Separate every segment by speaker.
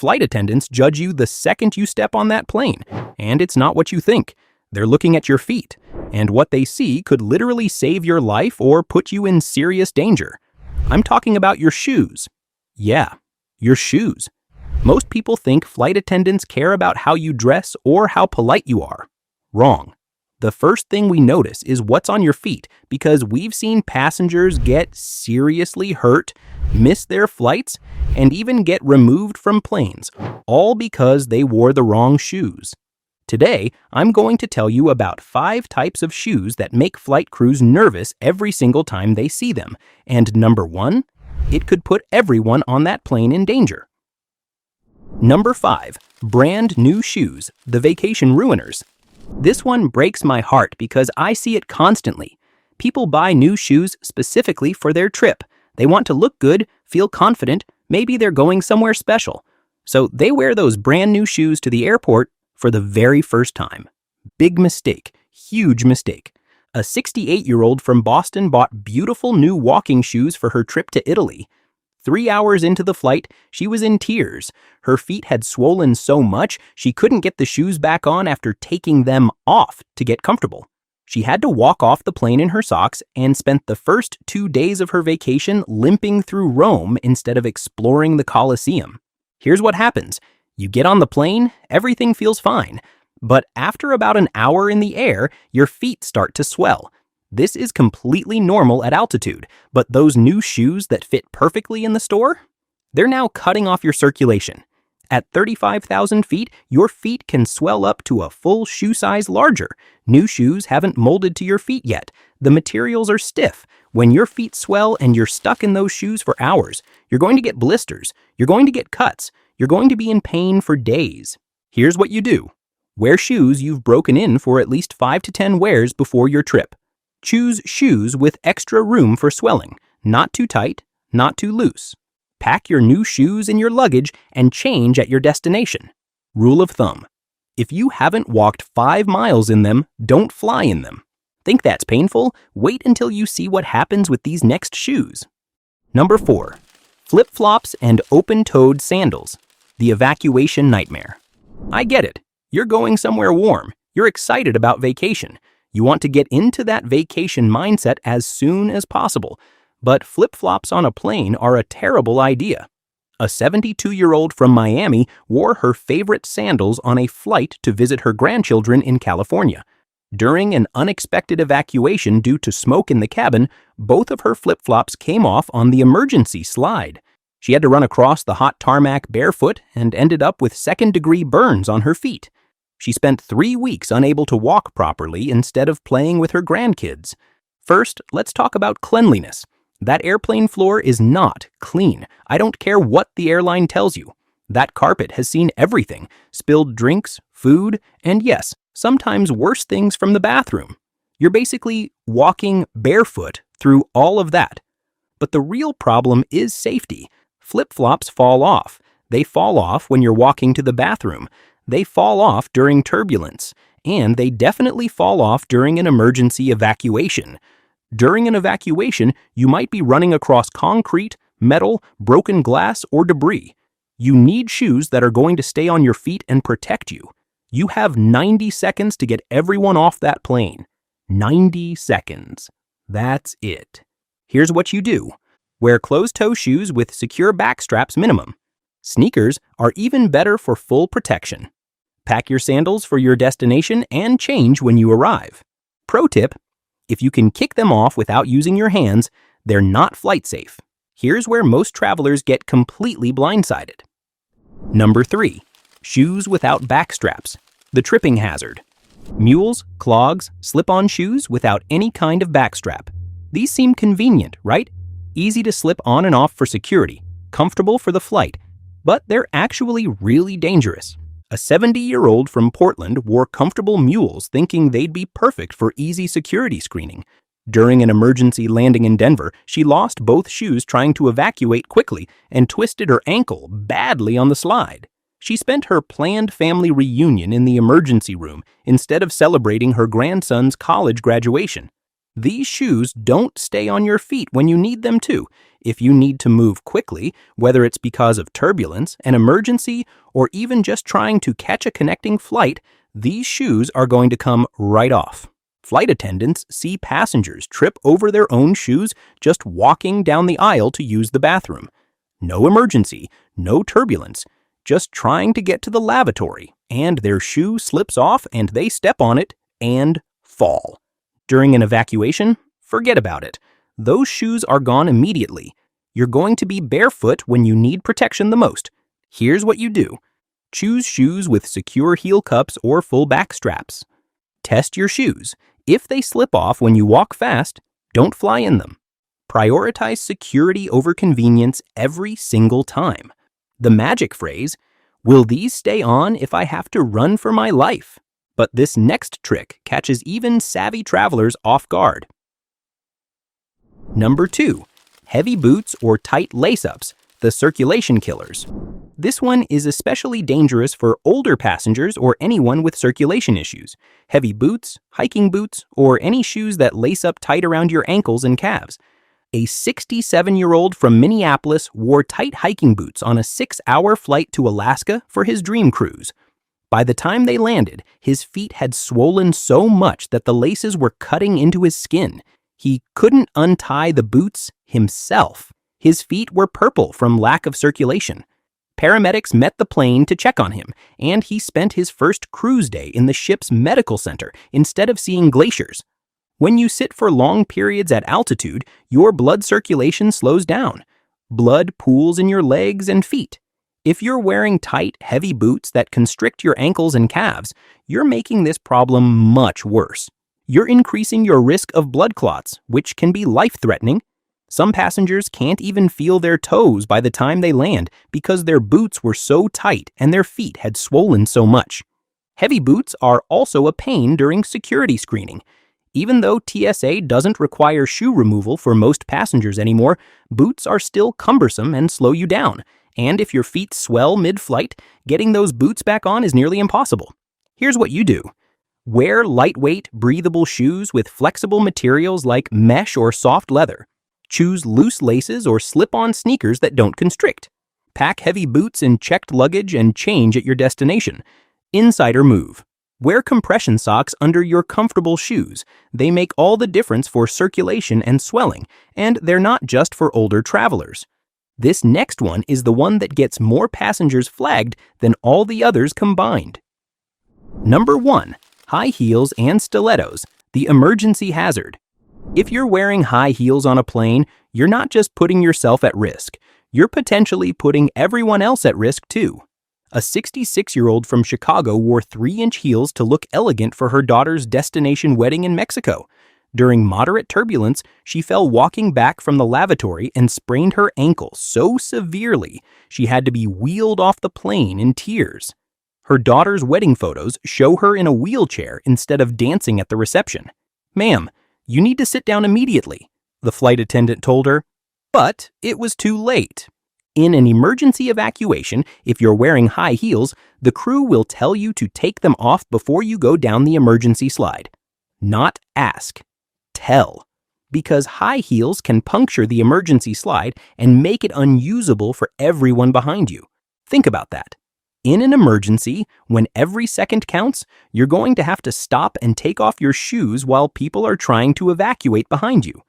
Speaker 1: Flight attendants judge you the second you step on that plane, and it's not what you think. They're looking at your feet, and what they see could literally save your life or put you in serious danger. I'm talking about your shoes. Yeah, your shoes. Most people think flight attendants care about how you dress or how polite you are. Wrong. The first thing we notice is what's on your feet because we've seen passengers get seriously hurt, miss their flights, and even get removed from planes, all because they wore the wrong shoes. Today, I'm going to tell you about 5 types of shoes that make flight crews nervous every single time they see them. And number 1, it could put everyone on that plane in danger. Number 5, brand new shoes, the vacation ruiners. This one breaks my heart because I see it constantly. People buy new shoes specifically for their trip. They want to look good, feel confident, maybe they're going somewhere special. So they wear those brand new shoes to the airport for the very first time. Big mistake, huge mistake. A 68-year-old from Boston bought beautiful new walking shoes for her trip to Italy. 3 hours into the flight, she was in tears. Her feet had swollen so much she couldn't get the shoes back on after taking them off to get comfortable. She had to walk off the plane in her socks and spent the first 2 days of her vacation limping through Rome instead of exploring the Colosseum. Here's what happens. You get on the plane, everything feels fine. But after about an hour in the air, your feet start to swell. This is completely normal at altitude, but those new shoes that fit perfectly in the store? They're now cutting off your circulation. At 35,000 feet, your feet can swell up to a full shoe size larger. New shoes haven't molded to your feet yet. The materials are stiff. When your feet swell and you're stuck in those shoes for hours, you're going to get blisters, you're going to get cuts, you're going to be in pain for days. Here's what you do. Wear shoes you've broken in for at least 5 to 10 wears before your trip. Choose shoes with extra room for swelling, not too tight, not too loose. Pack your new shoes in your luggage and change at your destination. Rule of thumb: if you haven't walked 5 miles in them, don't fly in them. Think that's painful? Wait until you see what happens with these next shoes. Number 4, flip-flops and open-toed sandals, the evacuation nightmare. I get it. You're going somewhere warm. You're excited about vacation. You want to get into that vacation mindset as soon as possible, but flip-flops on a plane are a terrible idea. A 72-year-old from Miami wore her favorite sandals on a flight to visit her grandchildren in California. During an unexpected evacuation due to smoke in the cabin, both of her flip-flops came off on the emergency slide. She had to run across the hot tarmac barefoot and ended up with second-degree burns on her feet. She spent 3 weeks unable to walk properly instead of playing with her grandkids. First, let's talk about cleanliness. That airplane floor is not clean. I don't care what the airline tells you. That carpet has seen everything: spilled drinks, food, and yes, sometimes worse things from the bathroom. You're basically walking barefoot through all of that. But the real problem is safety. Flip-flops fall off. They fall off when you're walking to the bathroom. They fall off during turbulence, and they definitely fall off during an emergency evacuation. During an evacuation, you might be running across concrete, metal, broken glass, or debris. You need shoes that are going to stay on your feet and protect you. You have 90 seconds to get everyone off that plane. 90 seconds. That's it. Here's what you do. Wear closed-toe shoes with secure back straps minimum. Sneakers are even better for full protection. Pack your sandals for your destination and change when you arrive. Pro tip: if you can kick them off without using your hands, they're not flight safe. Here's where most travelers get completely blindsided. Number 3, shoes without back straps, the tripping hazard. Mules, clogs, slip-on shoes without any kind of back strap. These seem convenient, right? Easy to slip on and off for security, comfortable for the flight, but they're actually really dangerous. A 70-year-old from Portland wore comfortable mules thinking they'd be perfect for easy security screening. During an emergency landing in Denver, she lost both shoes trying to evacuate quickly and twisted her ankle badly on the slide. She spent her planned family reunion in the emergency room instead of celebrating her grandson's college graduation. These shoes don't stay on your feet when you need them to. If you need to move quickly, whether it's because of turbulence, an emergency, or even just trying to catch a connecting flight, these shoes are going to come right off. Flight attendants see passengers trip over their own shoes just walking down the aisle to use the bathroom. No emergency, no turbulence, just trying to get to the lavatory, and their shoe slips off and they step on it and fall. During an evacuation, forget about it. Those shoes are gone immediately. You're going to be barefoot when you need protection the most. Here's what you do. Choose shoes with secure heel cups or full back straps. Test your shoes. If they slip off when you walk fast, don't fly in them. Prioritize security over convenience every single time. The magic phrase, will these stay on if I have to run for my life? But this next trick catches even savvy travelers off guard. Number 2. Heavy boots or tight lace-ups, the circulation killers. This one is especially dangerous for older passengers or anyone with circulation issues. Heavy boots, hiking boots, or any shoes that lace up tight around your ankles and calves. A 67-year-old from Minneapolis wore tight hiking boots on a 6-hour flight to Alaska for his dream cruise. By the time they landed, his feet had swollen so much that the laces were cutting into his skin. He couldn't untie the boots himself. His feet were purple from lack of circulation. Paramedics met the plane to check on him, and he spent his first cruise day in the ship's medical center instead of seeing glaciers. When you sit for long periods at altitude, your blood circulation slows down. Blood pools in your legs and feet. If you're wearing tight, heavy boots that constrict your ankles and calves, you're making this problem much worse. You're increasing your risk of blood clots, which can be life-threatening. Some passengers can't even feel their toes by the time they land because their boots were so tight and their feet had swollen so much. Heavy boots are also a pain during security screening. Even though TSA doesn't require shoe removal for most passengers anymore, boots are still cumbersome and slow you down. And if your feet swell mid-flight, getting those boots back on is nearly impossible. Here's what you do. Wear lightweight, breathable shoes with flexible materials like mesh or soft leather. Choose loose laces or slip-on sneakers that don't constrict. Pack heavy boots in checked luggage and change at your destination. Insider move. Wear compression socks under your comfortable shoes. They make all the difference for circulation and swelling, and they're not just for older travelers. This next one is the one that gets more passengers flagged than all the others combined. Number 1. High heels and stilettos, the emergency hazard. If you're wearing high heels on a plane, you're not just putting yourself at risk. You're potentially putting everyone else at risk too. A 66-year-old from Chicago wore 3-inch heels to look elegant for her daughter's destination wedding in Mexico. During moderate turbulence, she fell walking back from the lavatory and sprained her ankle so severely she had to be wheeled off the plane in tears. Her daughter's wedding photos show her in a wheelchair instead of dancing at the reception. "Ma'am, you need to sit down immediately," the flight attendant told her. But it was too late. In an emergency evacuation, if you're wearing high heels, the crew will tell you to take them off before you go down the emergency slide. Not ask. Tell. Because high heels can puncture the emergency slide and make it unusable for everyone behind you. Think about that. In an emergency, when every second counts, you're going to have to stop and take off your shoes while people are trying to evacuate behind you.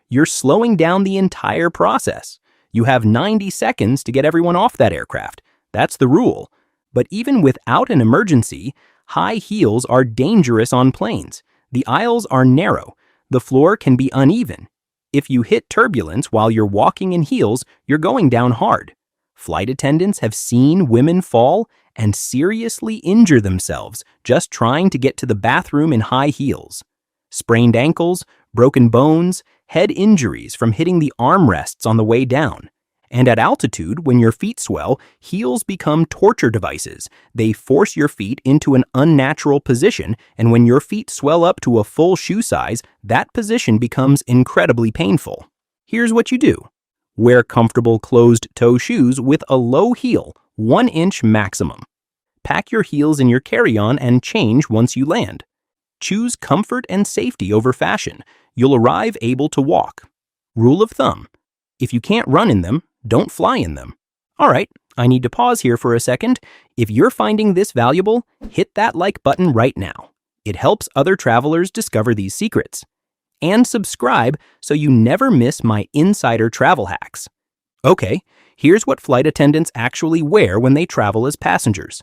Speaker 1: You're slowing down the entire process. You have 90 seconds to get everyone off that aircraft. That's the rule. But even without an emergency, high heels are dangerous on planes. The aisles are narrow. The floor can be uneven. If you hit turbulence while you're walking in heels, you're going down hard. Flight attendants have seen women fall and seriously injure themselves just trying to get to the bathroom in high heels. Sprained ankles, broken bones, head injuries from hitting the armrests on the way down. And at altitude, when your feet swell, heels become torture devices. They force your feet into an unnatural position, and when your feet swell up to a full shoe size, that position becomes incredibly painful. Here's what you do. Wear comfortable closed-toe shoes with a low heel, 1 inch maximum. Pack your heels in your carry-on and change once you land. Choose comfort and safety over fashion. You'll arrive able to walk. Rule of thumb: if you can't run in them, don't fly in them. All right, I need to pause here for a second. If you're finding this valuable, hit that like button right now. It helps other travelers discover these secrets. And subscribe so you never miss my insider travel hacks. Okay, here's what flight attendants actually wear when they travel as passengers.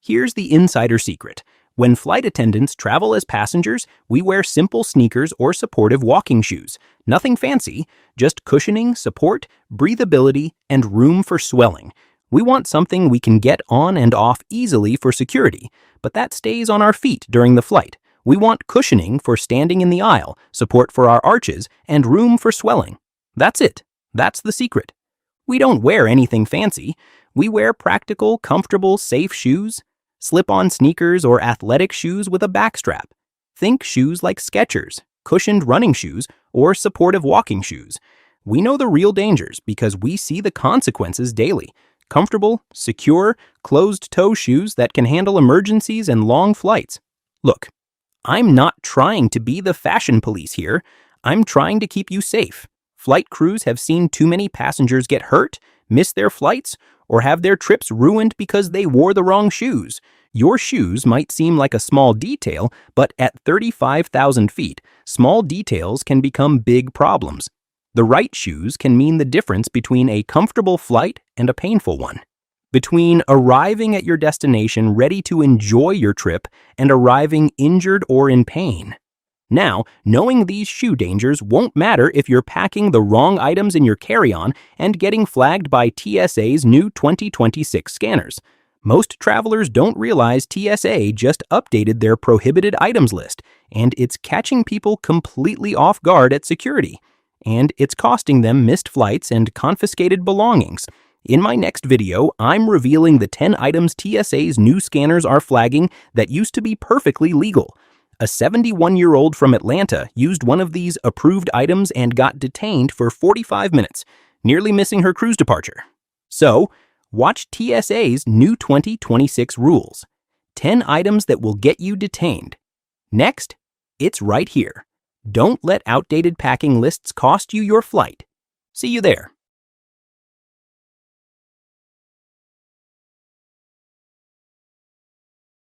Speaker 1: Here's the insider secret. When flight attendants travel as passengers, we wear simple sneakers or supportive walking shoes. Nothing fancy, just cushioning, support, breathability, and room for swelling. We want something we can get on and off easily for security, but that stays on our feet during the flight. We want cushioning for standing in the aisle, support for our arches, and room for swelling. That's it. That's the secret. We don't wear anything fancy. We wear practical, comfortable, safe shoes. Slip-on sneakers or athletic shoes with a backstrap. Think shoes like Skechers, cushioned running shoes, or supportive walking shoes. We know the real dangers because we see the consequences daily. Comfortable, secure, closed-toe shoes that can handle emergencies and long flights. Look, I'm not trying to be the fashion police here. I'm trying to keep you safe. Flight crews have seen too many passengers get hurt, miss their flights, or have their trips ruined because they wore the wrong shoes. Your shoes might seem like a small detail, but at 35,000 feet, small details can become big problems. The right shoes can mean the difference between a comfortable flight and a painful one. Between arriving at your destination ready to enjoy your trip and arriving injured or in pain. Now, knowing these shoe dangers won't matter if you're packing the wrong items in your carry-on and getting flagged by TSA's new 2026 scanners. Most travelers don't realize TSA just updated their prohibited items list, and it's catching people completely off guard at security. And it's costing them missed flights and confiscated belongings. In my next video, I'm revealing the 10 items TSA's new scanners are flagging that used to be perfectly legal. A 71-year-old from Atlanta used one of these approved items and got detained for 45 minutes, nearly missing her cruise departure. So, watch TSA's new 2026 rules. 10 items that will get you detained. Next, it's right here. Don't let outdated packing lists cost you your flight. See you there.